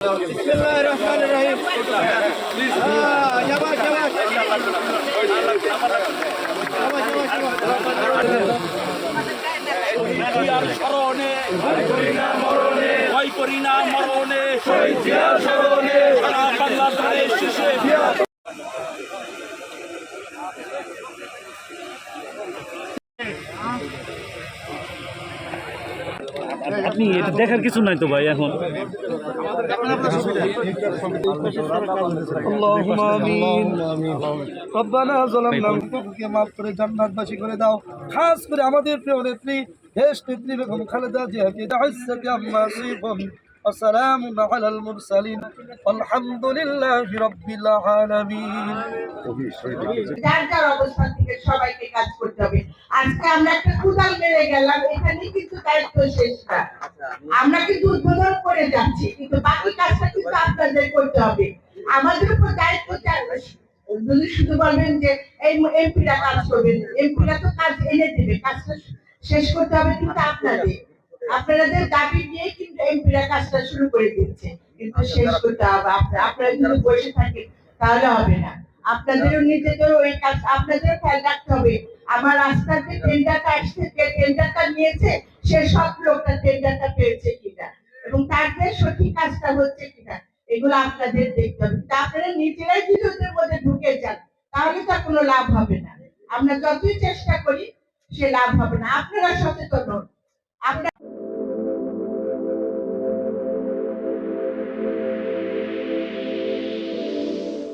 বিসমিল্লাহিররহমানিররহিম। শাবাশ শাবাশ স্মরণে ভয় করি না মরণে সারা বাংলাদেশ শেষে আপনি এটা দেখার কিছু নাই তো ভাই এখন আল্লাহুম্মা আমিন। রব্বানা যালামনা আনফুসানা মাফ করে জান্নাতবাসী করে দাও। খাস করে আমাদের প্রিয় নেত্রী দেশ নেত্রী বেগম খালেদা জিয়াকে দাইসাকে আম্মা সিফুন ওয়াসসালামুন আলাল মুরসালিন আলহামদুলিল্লাহি রাব্বিল আলামিন। যার যার অবস্থান থেকে সবাইকে কাজ করতে হবে। আজকে আমরা একটা কুদাল মেরে গেলাম, এখানে কিন্তু দায়িত্ব শেষ না। আমরা কিন্তু উদ্বোধন করে যাচ্ছি, কিন্তু বাকি কাজটা কিন্তু আপনাদের করতে হবে। আমাদের উপর দায়িত্ব যদি শুধু বলবেন যে এই এমপিরা কাজ করবেন, এমপিরা তো কাজ এনে দেবে, কাজটা শেষ করতে হবে কিন্তু আপনাদের। আপনাদের দাবি নিয়ে কিন্তু এমপিরা কাজটা শুরু করে দিচ্ছে, কিন্তু শেষ করতে হবে। আপনারা যদি বসে থাকেন তাহলে হবে না। আপনাদেরও নিজেদেরও ওই কাজ আপনাদেরও খেয়াল রাখতে হবে। আমার রাস্তার যে টেন্ডারটা আসছে, যে টেন্ডারটা নিয়েছে সে সব লোকটা টেন্ডারটা পেয়েছে কিনা এবং তার যে সঠিক কাজটা হচ্ছে কিনা এগুলো আপনাদের দেখতে হবে। আপনারা নিজেরাই যদি ওদের মধ্যে ঢুকে যান তাহলে তো কোনো লাভ হবে না। আমরা যতই চেষ্টা করি সে লাভ হবে না। আপনারা সচেতন হন। আপনারা